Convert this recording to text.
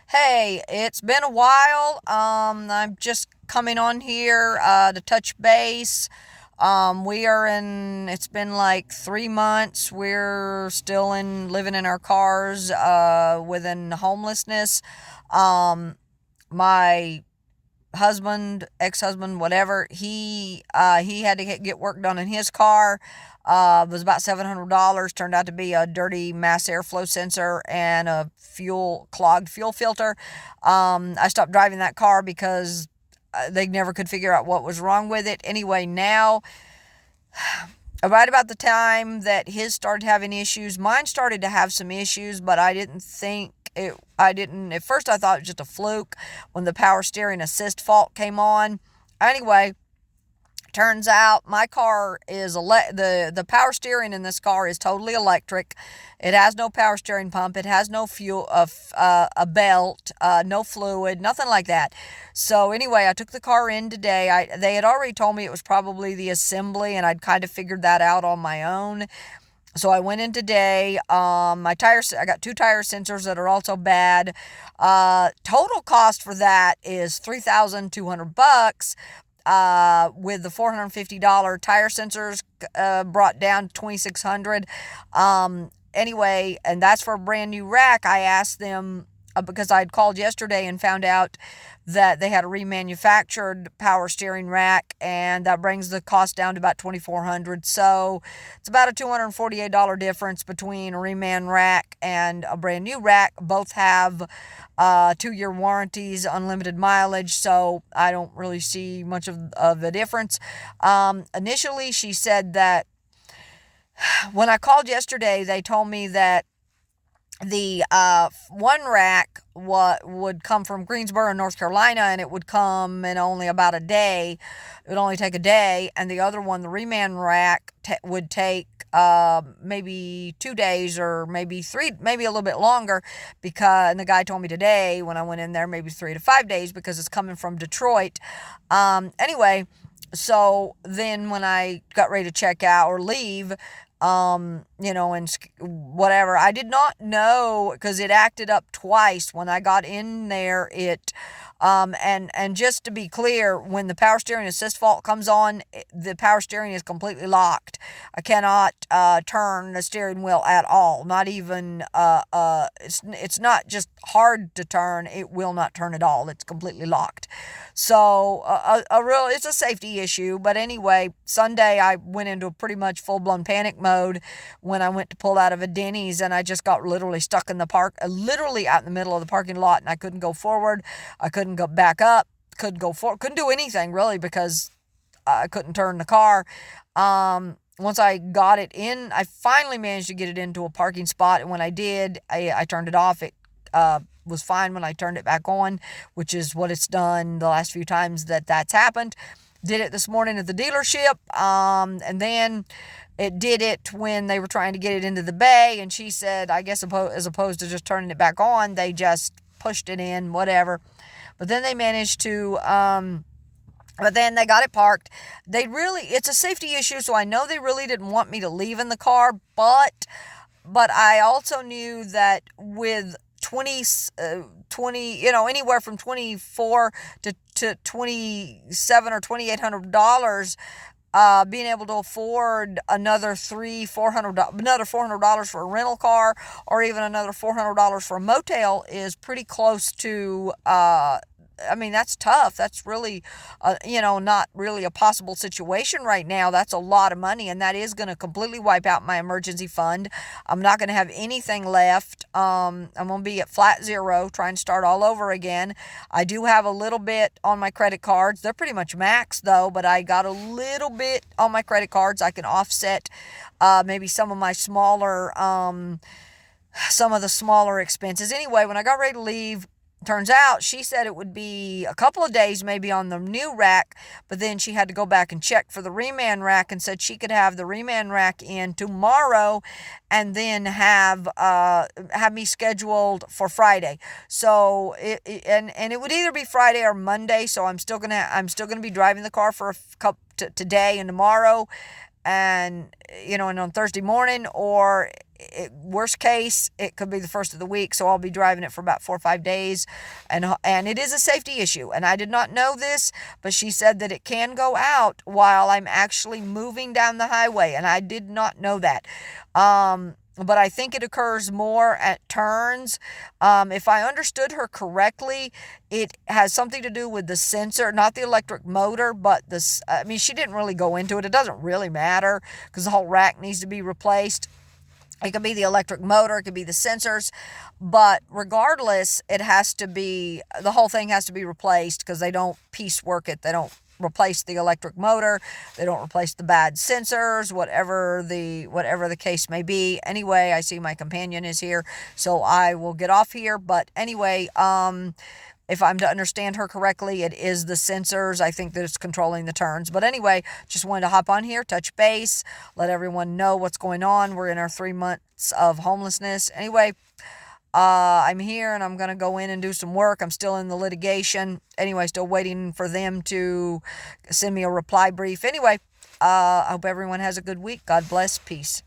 Hey, it's been a while. I'm just coming on here to touch base. It's been like 3 months. We're still living in our cars, within homelessness. Um, my ex-husband, whatever, he had to get work done in his car. It was about $700. Turned out to be a dirty mass airflow sensor and a clogged fuel filter. I stopped driving that car because they never could figure out what was wrong with it. Anyway, now right about the time that his started having issues, mine started to have some issues, but I didn't, at first I thought it was just a fluke when the power steering assist fault came on. Anyway, turns out my car is the power steering in this car is totally electric. It has no power steering pump. It has no fuel, a belt, no fluid, nothing like that. So anyway, I took the car in today. They had already told me it was probably the assembly, and I'd kind of figured that out on my own. So I went in today. My tires, I got two tire sensors that are also bad. Total cost for that is $3,200. With the $450 tire sensors, brought down to $2,600. Anyway, and that's for a brand new rack. I asked them, because I'd called yesterday and found out that they had a remanufactured power steering rack, and that brings the cost down to about $2,400. So it's about a $248 difference between a reman rack and a brand new rack. Both have 2-year warranties, unlimited mileage, so I don't really see much of a difference. Initially, she said that when I called yesterday, they told me that the one rack would come from Greensboro, North Carolina, and it would come in only about a day. It would only take a day. And the other one, the reman rack, would take maybe 2 days, or maybe three, maybe a little bit longer, and the guy told me today when I went in there, maybe 3 to 5 days, because it's coming from Detroit. Anyway, so then when I got ready to check out or leave, and whatever, I did not know, because it acted up twice when I got in there. And just to be clear, when the power steering assist fault comes on, the power steering is completely locked. I cannot turn the steering wheel at all. Not even it's not just hard to turn; it will not turn at all. It's completely locked. So it's a safety issue. But anyway, Sunday I went into a pretty much full blown panic mode when I went to pull out of a Denny's, and I just got literally stuck in the literally out in the middle of the parking lot, and I couldn't go forward. I couldn't go back up, couldn't go forward, couldn't do anything really, because I couldn't turn the car. Once I got it in, I finally managed to get it into a parking spot, and when I did, I turned it off. It was fine when I turned it back on, which is what it's done the last few times that's happened. Did it this morning at the dealership, and then it did it when they were trying to get it into the bay, and she said, I guess as opposed to just turning it back on, they just pushed it in, whatever. But then they managed to, but then they got it parked. It's a safety issue, so I know they really didn't want me to leave in the car, but I also knew that with 20, anywhere from 24 to 27 or $2,800, being able to afford another $400 for a rental car, or even another $400 for a motel, is pretty close to, that's tough. That's really, not really a possible situation right now. That's a lot of money, and that is going to completely wipe out my emergency fund. I'm not going to have anything left. I'm going to be at flat zero, trying to start all over again. I do have a little bit on my credit cards. They're pretty much maxed though, but I got a little bit on my credit cards. I can offset maybe some of the smaller expenses. Anyway, when I got ready to leave, turns out she said it would be a couple of days maybe on the new rack, but then she had to go back and check for the reman rack, and said she could have the reman rack in tomorrow, and then have me scheduled for Friday. So it would either be Friday or Monday. So I'm still gonna be driving the car for a couple today and tomorrow, and and on Thursday morning, or worst case, it could be the first of the week, so I'll be driving it for about 4 or 5 days, and it is a safety issue, and I did not know this, but she said that it can go out while I'm actually moving down the highway, and I did not know that. But I think it occurs more at turns. If I understood her correctly, it has something to do with the sensor, not the electric motor, but this. I mean, she didn't really go into it. It doesn't really matter because the whole rack needs to be replaced. It could be the electric motor, it could be the sensors, but regardless, the whole thing has to be replaced because they don't piecework it. They don't replace the electric motor. They don't replace the bad sensors, whatever the case may be. Anyway, I see my companion is here, so I will get off here. But anyway, if I'm to understand her correctly, it is the sensors. I think that it's controlling the turns. But anyway, just wanted to hop on here, touch base, let everyone know what's going on. We're in our 3 months of homelessness. Anyway, I'm here and I'm going to go in and do some work. I'm still in the litigation. Anyway, still waiting for them to send me a reply brief. Anyway, I hope everyone has a good week. God bless. Peace.